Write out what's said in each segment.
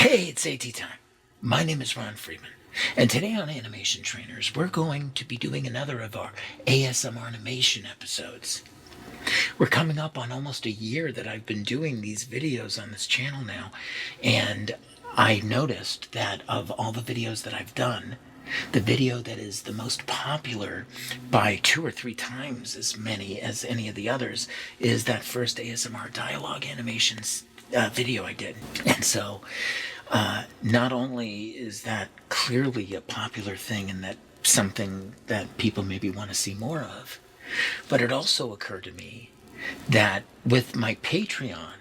Hey, it's AT time. My name is Ron Freeman, and today on Animation Trainers, we're going to be doing another of our ASMR animation episodes. We're coming up on almost a year that I've been doing these videos on this channel now, and I noticed that of all the videos that I've done, the video that is the most popular by 2 or 3 times as many as any of the others is that first ASMR dialogue animations video I did. And so not only is that clearly a popular thing and that something that people maybe want to see more of, but it also occurred to me that with my Patreon,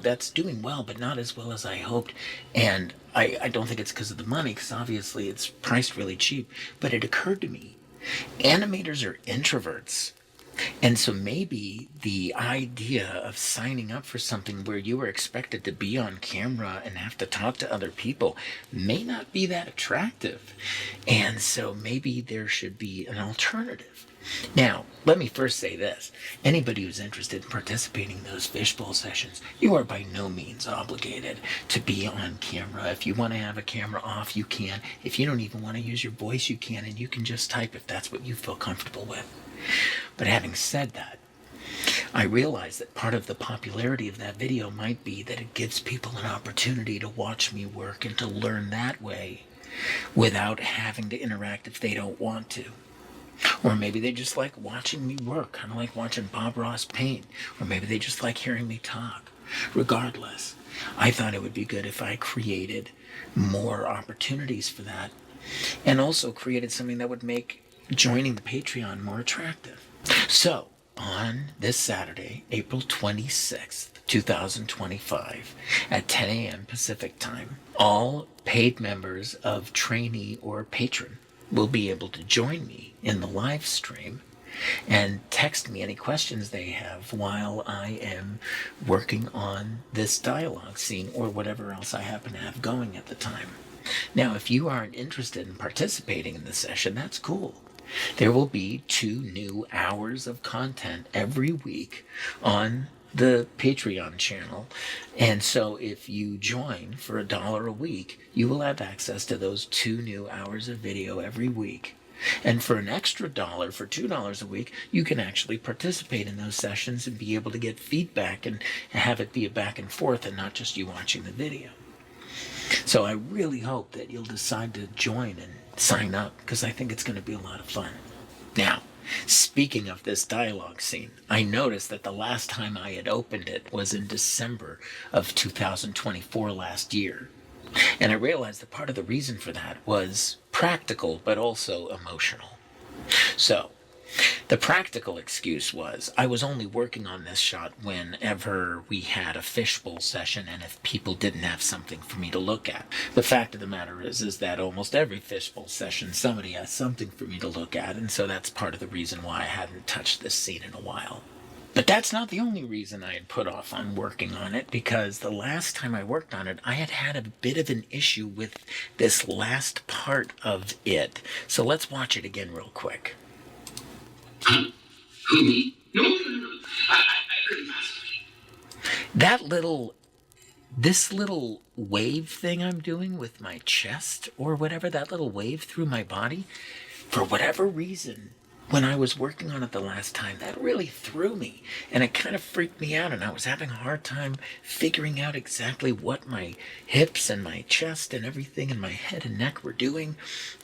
that's doing well, but not as well as I hoped. And I don't think it's because of the money, because obviously it's priced really cheap. But it occurred to me, animators are introverts. And so maybe the idea of signing up for something where you are expected to be on camera and have to talk to other people may not be that attractive. And so maybe there should be an alternative. Now, let me first say this. Anybody who's interested in participating in those fishbowl sessions, you are by no means obligated to be on camera. If you want to have a camera off, you can. If you don't even want to use your voice, you can, and you can just type if that's what you feel comfortable with. But having said that, I realize that part of the popularity of that video might be that it gives people an opportunity to watch me work and to learn that way without having to interact if they don't want to. Or maybe they just like watching me work, kind of like watching Bob Ross paint. Or maybe they just like hearing me talk. Regardless, I thought it would be good if I created more opportunities for that and also created something that would make joining the Patreon more attractive. So, on this Saturday, April 26th, 2025, at 10 a.m. Pacific time, all paid members of Trainee or Patron will be able to join me in the live stream and text me any questions they have while I am working on this dialogue scene or whatever else I happen to have going at the time. Now, if you aren't interested in participating in the session, that's cool. There will be 2 new hours of content every week on the Patreon channel. And so if you join for $1 a week, you will have access to those 2 new hours of video every week. And for an extra $1, for $2 a week, you can actually participate in those sessions and be able to get feedback and have it be a back and forth and not just you watching the video. So I really hope that you'll decide to join and sign up, because I think it's going to be a lot of fun. Now, speaking of this dialogue scene, I noticed that the last time I had opened it was in December of 2024 last year. And I realized that part of the reason for that was practical, but also emotional. So, the practical excuse was I was only working on this shot whenever we had a fishbowl session and if people didn't have something for me to look at. The fact of the matter is that almost every fishbowl session somebody has something for me to look at, and so that's part of the reason why I hadn't touched this scene in a while. But that's not the only reason I had put off on working on it, because the last time I worked on it, I had a bit of an issue with this last part of it. So let's watch it again real quick. Who, me? No. I couldn't possibly. This little wave thing I'm doing with my chest or whatever, that little wave through my body, for whatever reason, when I was working on it the last time, that really threw me. And it kind of freaked me out, and I was having a hard time figuring out exactly what my hips and my chest and everything and my head and neck were doing.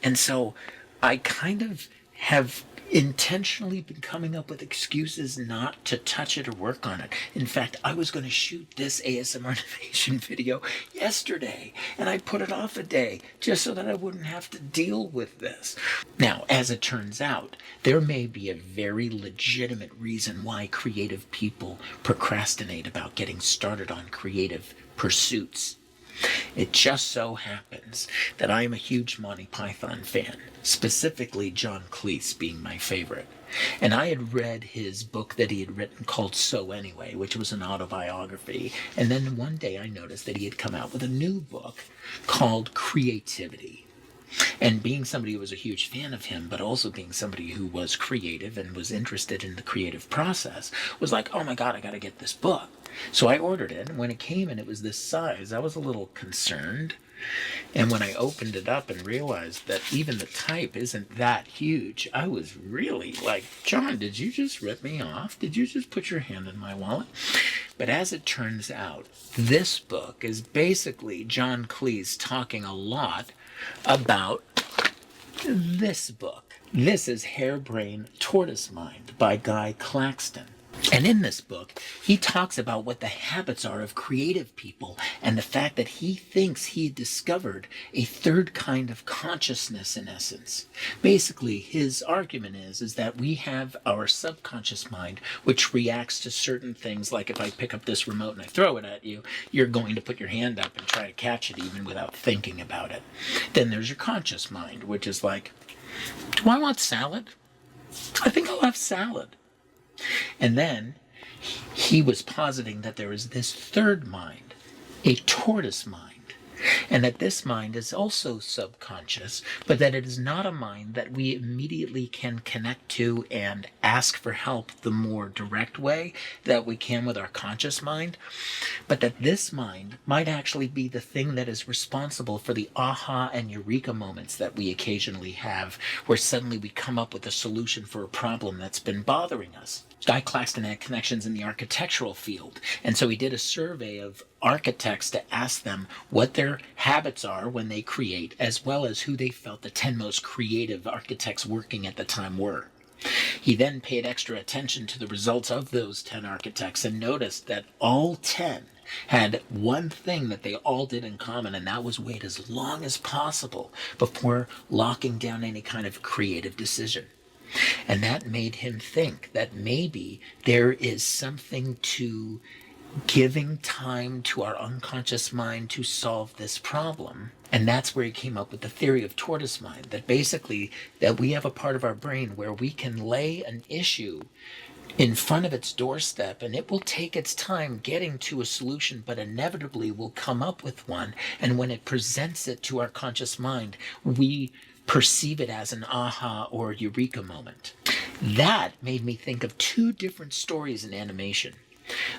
And so I kind of have intentionally been coming up with excuses not to touch it or work on it. In fact, I was going to shoot this ASMR animation video yesterday, and I put it off a day just so that I wouldn't have to deal with this. Now, as it turns out, there may be a very legitimate reason why creative people procrastinate about getting started on creative pursuits. It just so happens that I am a huge Monty Python fan, specifically John Cleese being my favorite. And I had read his book that he had written called So Anyway, which was an autobiography. And then one day I noticed that he had come out with a new book called Creativity. And being somebody who was a huge fan of him, but also being somebody who was creative and was interested in the creative process, was like, oh my God, I got to get this book. So I ordered it, and when it came and it was this size, I was a little concerned. And when I opened it up and realized that even the type isn't that huge, I was really like, John, did you just rip me off? Did you just put your hand in my wallet? But as it turns out, this book is basically John Cleese talking a lot about this book. This is Harebrained Tortoise Mind by Guy Claxton. And in this book, he talks about what the habits are of creative people and the fact that he thinks he discovered a third kind of consciousness in essence. Basically, his argument is that we have our subconscious mind, which reacts to certain things, like if I pick up this remote and I throw it at you, you're going to put your hand up and try to catch it even without thinking about it. Then there's your conscious mind, which is like, do I want salad? I think I'll have salad. And then he was positing that there is this third mind, a tortoise mind, and that this mind is also subconscious, but that it is not a mind that we immediately can connect to and ask for help the more direct way that we can with our conscious mind, but that this mind might actually be the thing that is responsible for the aha and eureka moments that we occasionally have, where suddenly we come up with a solution for a problem that's been bothering us. Guy Claxton had connections in the architectural field, and so he did a survey of architects to ask them what their habits are when they create, as well as who they felt the 10 most creative architects working at the time were. He then paid extra attention to the results of those 10 architects and noticed that all 10 had one thing that they all did in common, and that was wait as long as possible before locking down any kind of creative decision. And that made him think that maybe there is something to giving time to our unconscious mind to solve this problem. And that's where he came up with the theory of tortoise mind, that basically that we have a part of our brain where we can lay an issue in front of its doorstep, and it will take its time getting to a solution, but inevitably will come up with one. And when it presents it to our conscious mind, we perceive it as an aha or eureka moment. That made me think of two different stories in animation.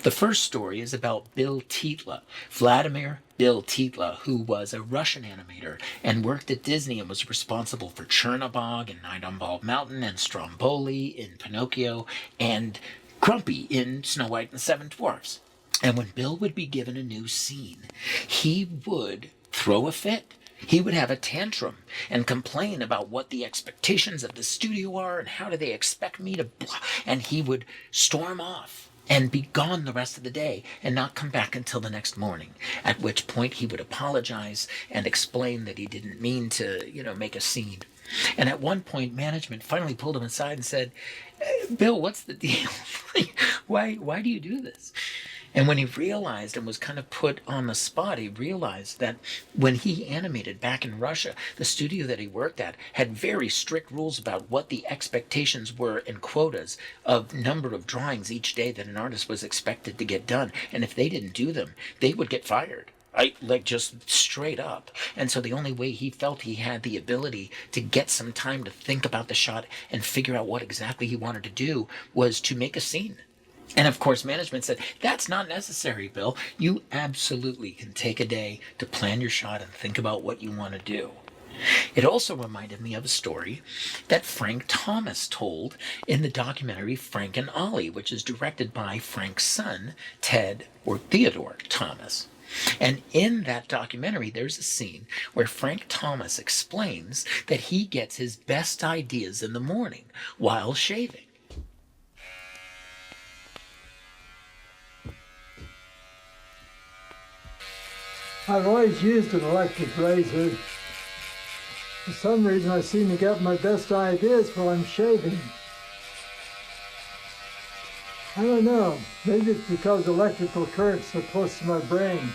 The first story is about Bill Titla, Vladimir Bill Titla, who was a Russian animator and worked at Disney and was responsible for Chernobog and Night on Bald Mountain and Stromboli in Pinocchio and Grumpy in Snow White and the Seven Dwarfs. And when Bill would be given a new scene, he would throw a fit. He would have a tantrum and complain about what the expectations of the studio are and how do they expect me to blah, and he would storm off and be gone the rest of the day and not come back until the next morning, at which point he would apologize and explain that he didn't mean to, make a scene. And at one point, management finally pulled him aside and said, Bill, what's the deal? Why do you do this? And when he realized and was kind of put on the spot, he realized that when he animated back in Russia, the studio that he worked at had very strict rules about what the expectations were and quotas of number of drawings each day that an artist was expected to get done. And if they didn't do them, they would get fired. Just straight up. And so the only way he felt he had the ability to get some time to think about the shot and figure out what exactly he wanted to do was to make a scene. And of course, management said, that's not necessary, Bill. You absolutely can take a day to plan your shot and think about what you want to do. It also reminded me of a story that Frank Thomas told in the documentary Frank and Ollie, which is directed by Frank's son, Ted or Theodore Thomas. And in that documentary, there's a scene where Frank Thomas explains that he gets his best ideas in the morning while shaving. I've always used an electric razor. For some reason, I seem to get my best ideas while I'm shaving. I don't know. Maybe it's because electrical currents are close to my brain.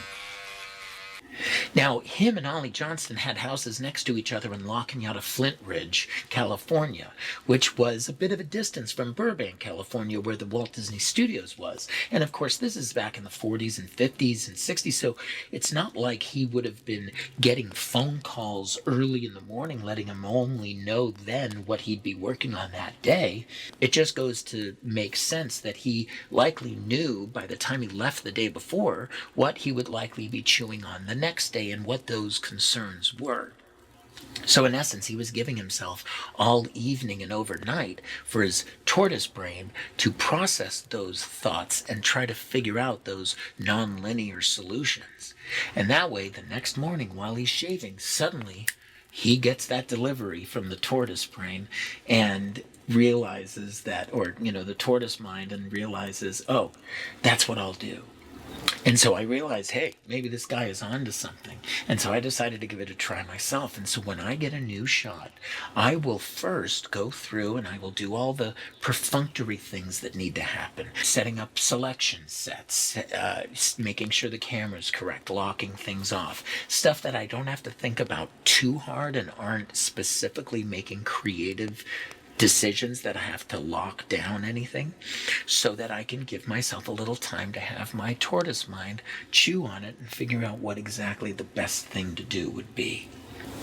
Now, him and Ollie Johnston had houses next to each other in La Cañada, Flint Ridge, California, which was a bit of a distance from Burbank, California, where the Walt Disney Studios was. And of course, this is back in the 40s and 50s and 60s, so it's not like he would have been getting phone calls early in the morning, letting him only know then what he'd be working on that day. It just goes to make sense that he likely knew by the time he left the day before what he would likely be chewing on the next day and what those concerns were. So in essence, he was giving himself all evening and overnight for his tortoise brain to process those thoughts and try to figure out those non-linear solutions. And that way, the next morning while he's shaving, suddenly he gets that delivery from the tortoise brain and realizes that, or, the tortoise mind, and realizes, oh, that's what I'll do. And so I realized, hey, maybe this guy is onto something. And so I decided to give it a try myself. And so when I get a new shot, I will first go through and I will do all the perfunctory things that need to happen. Setting up selection sets, making sure the camera's correct, locking things off. Stuff that I don't have to think about too hard and aren't specifically making creative decisions that I have to lock down anything, so that I can give myself a little time to have my tortoise mind chew on it and figure out what exactly the best thing to do would be.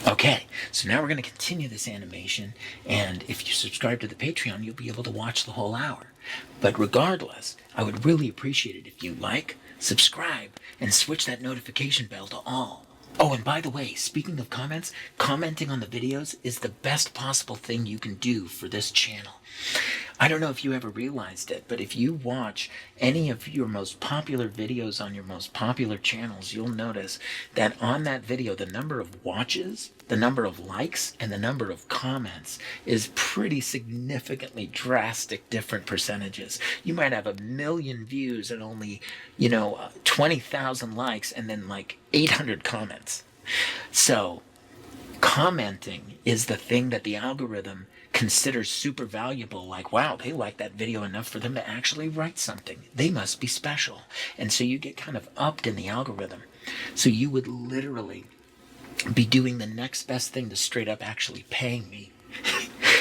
Okay, so now we're going to continue this animation, and if you subscribe to the Patreon, you'll be able to watch the whole hour. But regardless, I would really appreciate it if you like, subscribe, and switch that notification bell to all. Oh, and by the way, speaking of comments, commenting on the videos is the best possible thing you can do for this channel. I don't know if you ever realized it, but if you watch any of your most popular videos on your most popular channels, you'll notice that on that video, the number of watches, the number of likes, and the number of comments is pretty significantly drastic different percentages. You might have 1 million views and only, 20,000 likes and then like 800 comments. So commenting is the thing that the algorithm considers super valuable. Like, wow, they like that video enough for them to actually write something. They must be special. And so you get kind of upped in the algorithm. So you would literally be doing the next best thing to straight up actually paying me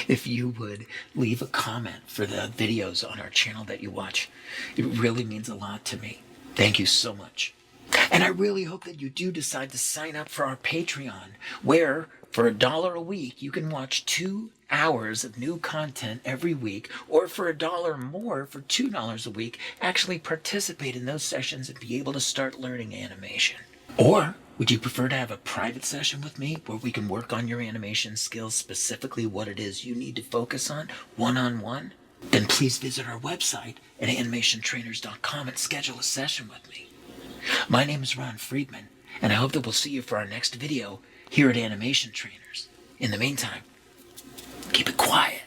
if you would leave a comment for the videos on our channel that you watch. It really means a lot to me. Thank you so much. And I really hope that you do decide to sign up for our Patreon, where for $1 a week you can watch 2 hours of new content every week, or for $1 more, for $2 a week, actually participate in those sessions and be able to start learning animation. Or would you prefer to have a private session with me where we can work on your animation skills, specifically what it is you need to focus on, one-on-one? Then please visit our website at animationtrainers.com and schedule a session with me. My name is Ron Friedman, and I hope that we'll see you for our next video here at Animation Trainers. In the meantime, keep it quiet.